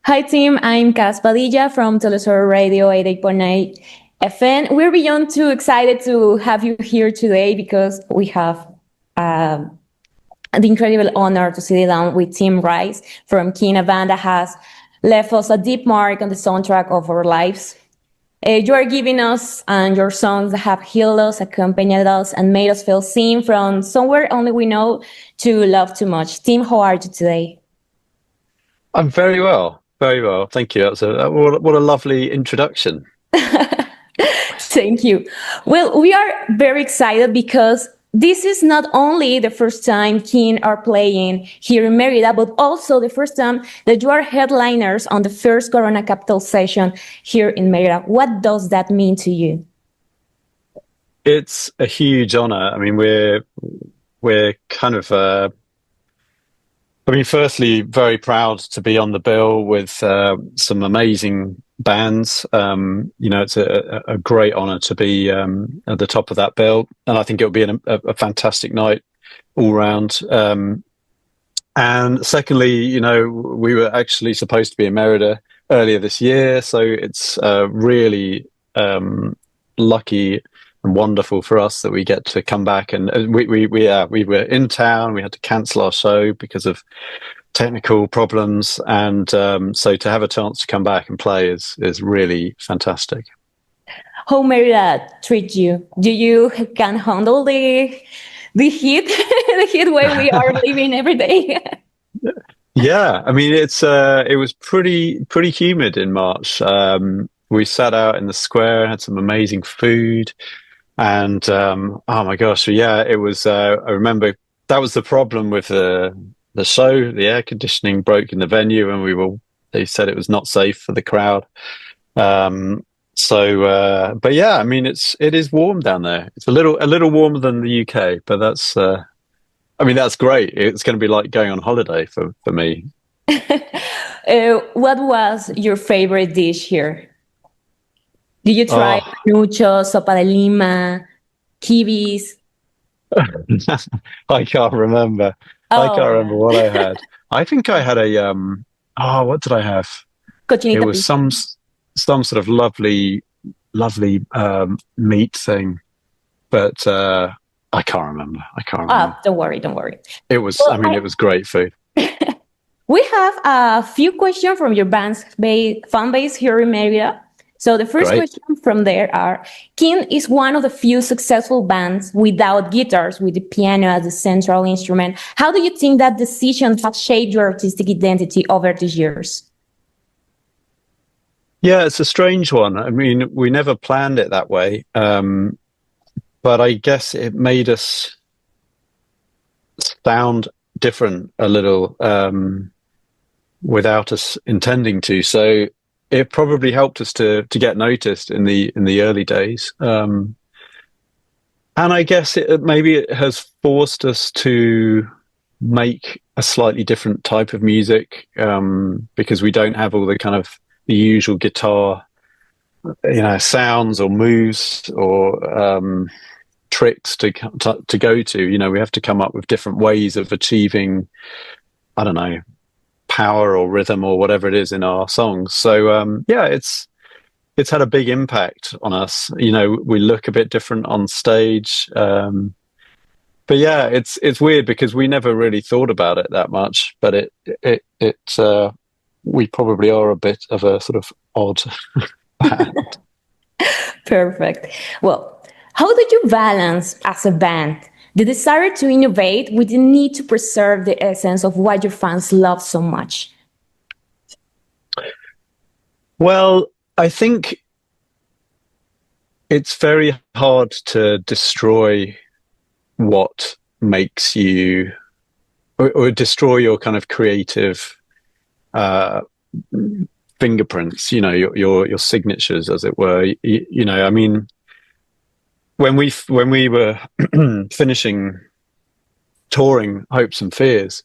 Hi, team. I'm Padilla from Telesur Radio 88.8 FM. We're beyond too excited to have you here today because we have uh, the incredible honor to sit down with Tim Rice from Keane, a band that has left us a deep mark on the soundtrack of our lives. You are giving us and your songs that have healed us, accompanied us, and made us feel seen from somewhere only we know to love too much. Tim, how are you today? I'm very well, very well. Thank you. What a lovely introduction. Thank you. Well, we are very excited because this is not only the first time Keane are playing here in Merida, but also the first time that you are headliners on the first Corona Capital session here in Merida. What does that mean to you? It's a huge honor. I mean, we're kind of firstly, very proud to be on the bill with some amazing bands. It's a great honor to be at the top of that bill, and I think it'll be a fantastic night all round. And secondly, we were actually supposed to be in Merida earlier this year, so it's really lucky and wonderful for us that we get to come back. And we were in town. We had to cancel our show because of technical problems, and so to have a chance to come back and play is really fantastic. How Merida treat you? Do you can handle the heat, the heat where we are living every day? Yeah, I mean it was pretty humid in March. We sat out in the square, had some amazing food. And oh my gosh, yeah, it was. I remember that was the problem with the show. The air conditioning broke in the venue, and they said it was not safe for the crowd. But yeah, I mean, it is warm down there. It's a little warmer than the UK, but that's great. It's going to be like going on holiday for me. What was your favorite dish here? Did you try Oh, mucho, sopa de lima, kibis? I can't remember. I Oh can't my remember what God. I had. I think I had a Oh, what did I have? It Cochinita was pibil. some sort of lovely meat thing, but I can't remember. I can't remember. Ah, don't worry, don't worry. I Well, mean, it was great food. we have a few questions from your fan base here in Merida. So the first Great. question from there are, King is one of the few successful bands without guitars, with the piano as the central instrument. How do you think that decision has shaped your artistic identity over the years? Yeah, it's a strange one. I mean, we never planned it that way, but I guess it made us sound different a little without us intending to. So it probably helped us to get noticed in the early days. And I guess maybe it has forced us to make a slightly different type of music because we don't have all the kind of the usual guitar, sounds or moves or tricks to go to. We have to come up with different ways of achieving, I don't know, power or rhythm or whatever it is in our songs. So yeah, it's had a big impact on us. We look a bit different on stage. But yeah, it's weird because we never really thought about it that much, but we probably are a bit of a sort of odd band. Perfect. Well, how did you balance as a band the desire to innovate with the need to preserve the essence of what your fans love so much? Well, I think it's very hard to destroy what makes you or destroy your kind of creative uh, fingerprints, your signatures, as it were. I mean, when we were finishing touring Hopes and Fears,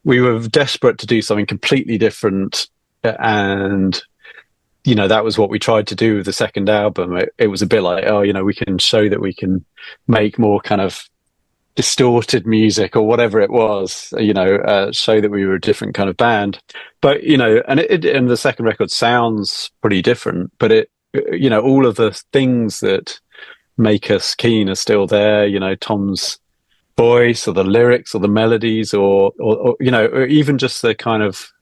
we were desperate to do something completely different, and that was what we tried to do with the second album. It was a bit like, we can show that we can make more kind of distorted music or whatever it was, show that we were a different kind of band. But, and the second record sounds pretty different, but all of the things that make us Keane are still there, Tom's voice or the lyrics or the melodies or or even just the kind of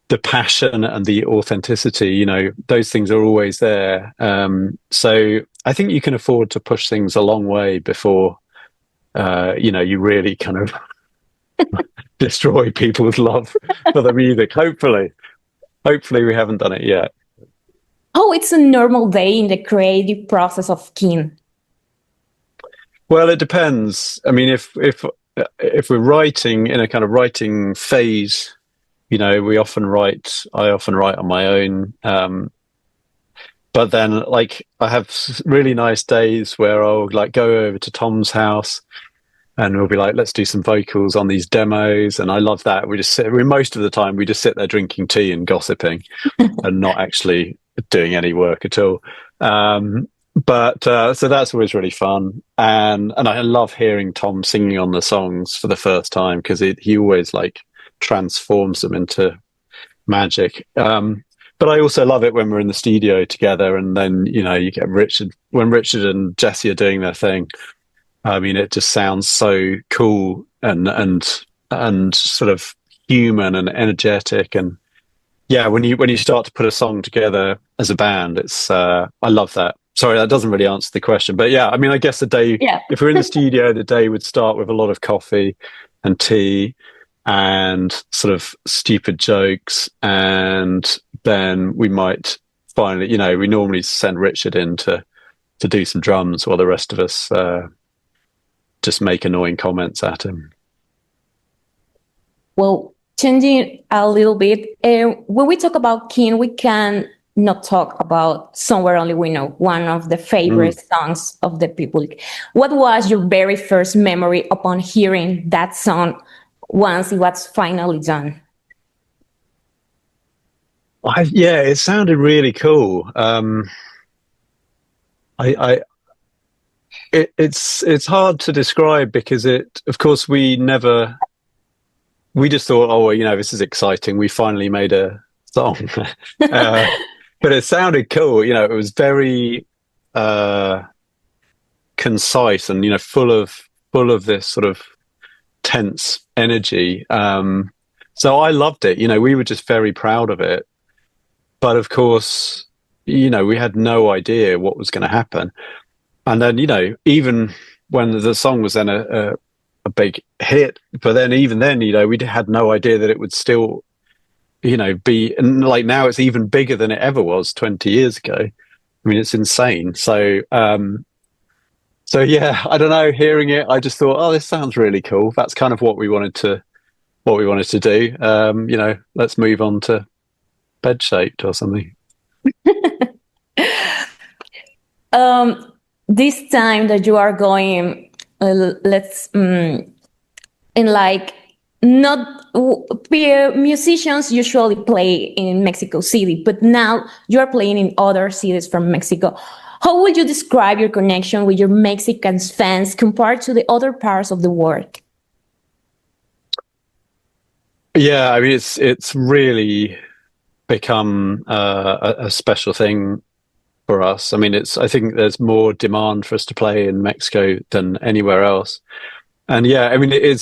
the passion and the authenticity, those things are always there. So I think you can afford to push things a long way before, you really kind of destroy people's love for the music. Hopefully we haven't done it yet. Oh, it's a normal day in the creative process of Keane. Well, it depends. I mean, if we're writing in a kind of writing phase, I often write on my own. But then like I have really nice days where I'll like go over to Tom's house and we'll be like, let's do some vocals on these demos. And I love that. Most of the time we just sit there drinking tea and gossiping and not actually doing any work at all. So that's always really fun. And I love hearing Tom singing on the songs for the first time because he always like transforms them into magic. But I also love it when we're in the studio together and then, you get when Richard and Jesse are doing their thing. I mean, it just sounds so cool and sort of human and energetic. And yeah, when you start to put a song together as a band, it's, I love that. Sorry, that doesn't really answer the question, but yeah, I mean, I guess if we're in the studio, the day would start with a lot of coffee and tea and sort of stupid jokes. And then we might finally, we normally send Richard in to do some drums while the rest of us just make annoying comments at him. Well, changing a little bit, when we talk about Keane, we can not talk about Somewhere Only We Know, one of the favorite songs of the people. What was your very first memory upon hearing that song once it was finally done? It sounded really cool. It's hard to describe because of course we just thought, oh, this is exciting. We finally made a song. But it sounded cool. It was very concise and, full of this sort of tense energy. So I loved it. We were just very proud of it. But of course, we had no idea what was going to happen. And then, even when the song was then a big hit, but then even then, we had no idea that it would still, be, and like now it's even bigger than it ever was 20 years ago. I mean, it's insane. So yeah, I don't know, hearing it, I just thought, oh, this sounds really cool. That's kind of what we wanted to do. Let's move on to Bed Shaped or something. This time that you are going, musicians usually play in Mexico City, but now you are playing in other cities from Mexico. How would you describe your connection with your Mexican fans compared to the other parts of the world? Yeah, I mean, it's really become a special thing for us. I mean, I think there's more demand for us to play in Mexico than anywhere else. And yeah, I mean, I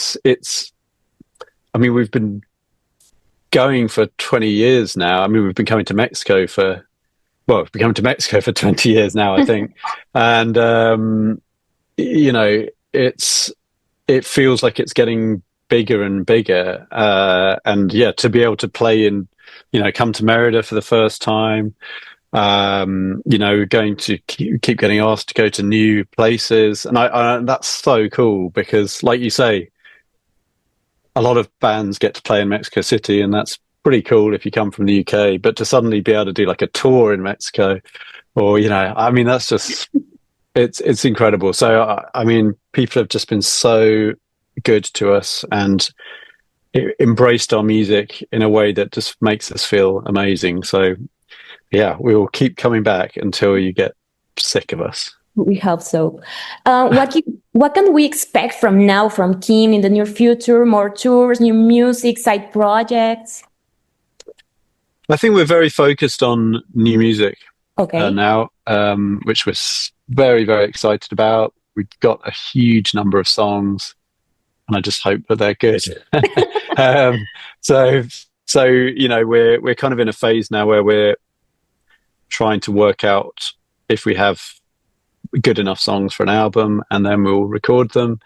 mean, we've been going for 20 years now. I mean, we've been coming to Mexico for 20 years now, I think. And, it feels like it's getting bigger and bigger. And yeah, to be able to play in, come to Merida for the first time, going to keep getting asked to go to new places. And that's so cool because, like you say, a lot of bands get to play in Mexico City, and that's pretty cool if you come from the UK. But to suddenly be able to do like a tour in Mexico, or I mean, that's just it's incredible. So I mean, people have just been so good to us and embraced our music in a way that just makes us feel amazing. So yeah, we will keep coming back until you get sick of us. We hope so. What can we expect from now from Kim in the near future? More tours, new music, side projects? I think we're very focused on new music Okay. now, which we're very, very excited about. We've got a huge number of songs, and I just hope that they're good. um, so we're kind of in a phase now where we're trying to work out if we have good enough songs for an album, and then we'll record them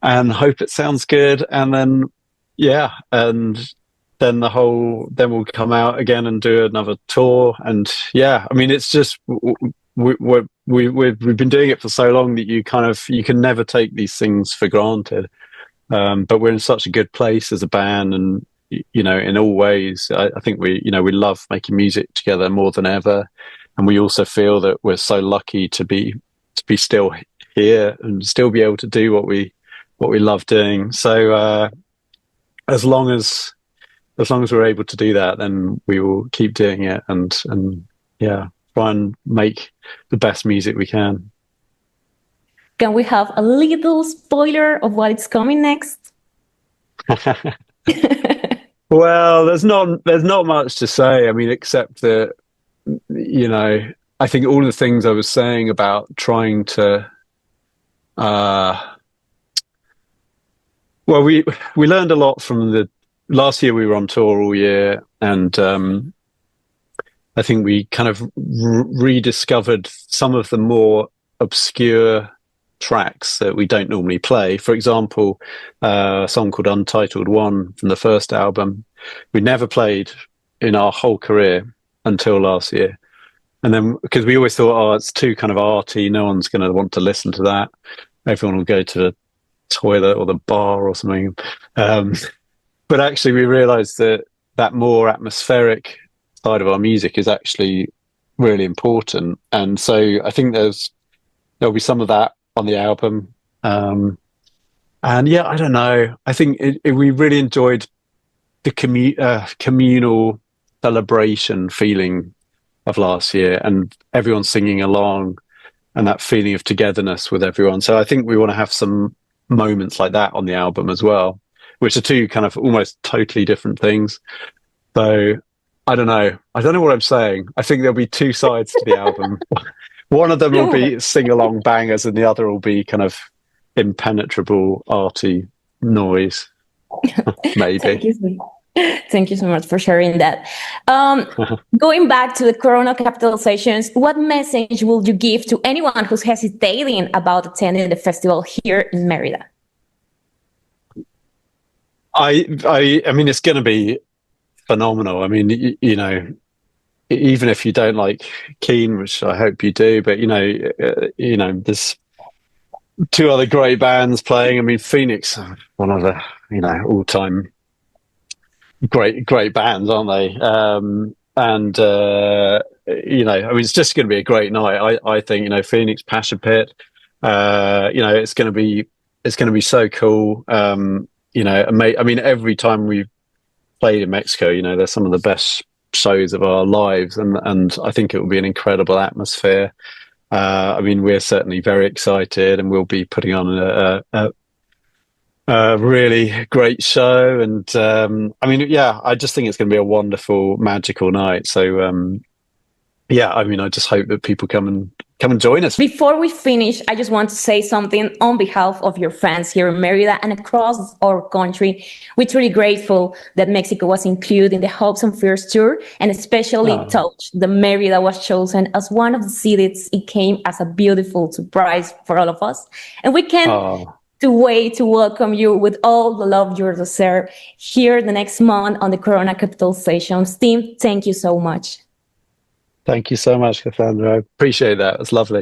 and hope it sounds good, and then then we'll come out again and do another tour. And I mean, it's just we've been doing it for so long that you can never take these things for granted. But we're in such a good place as a band, and in all ways, I think we love making music together more than ever. And we also feel that we're so lucky to be still here and still be able to do what we love doing. So as long as we're able to do that, then we will keep doing it and try and make the best music we can. Can we have a little spoiler of what is coming next? Well, there's not much to say. I mean, except that I think all the things I was saying about trying to we learned a lot from the last year. We were on tour all year, and I think we kind of rediscovered some of the more obscure tracks that we don't normally play. For example, a song called Untitled One from the first album, we never played in our whole career until last year. And then, because we always thought, it's too kind of arty, no one's going to want to listen to that. Everyone will go to the toilet or the bar or something. But actually, we realized that more atmospheric side of our music is actually really important. And so I think there'll be some of that on the album. And I don't know. I think we really enjoyed the communal celebration feeling of last year, and everyone singing along, and that feeling of togetherness with everyone. So I think we want to have some moments like that on the album as well, which are two kind of almost totally different things. So I don't know what I'm saying. I think there'll be two sides to the album. One of them will be sing-along bangers, and the other will be kind of impenetrable, arty noise. Maybe. Thank you so much for sharing that. Going back to the Corona Capital Sessions, what message will you give to anyone who's hesitating about attending the festival here in Merida? I mean, it's going to be phenomenal. I mean, even if you don't like Keane, which I hope you do, but there's two other great bands playing. I mean, Phoenix, one of the all-time great bands, aren't they? I mean, it's just going to be a great night. I think Phoenix, Passion Pit. It's going to be so cool. I mean, every time we've played in Mexico, they're some of the best shows of our lives, and I think it will be an incredible atmosphere. I mean, we're certainly very excited, and we'll be putting on a really great show. And I mean, I just think it's going to be a wonderful, magical night. So I mean, I just hope that people come and join us. Before we finish, I just want to say something on behalf of your fans here in Merida and across our country. We're truly grateful that Mexico was included in the Hopes and Fears tour, and especially touched that Merida was chosen as one of the cities. It came as a beautiful surprise for all of us, and we can't wait to welcome you with all the love you deserve here the next month on the Corona Capital Sessions. Team, thank you so much. Thank you so much, Casandra. I appreciate that. It's lovely.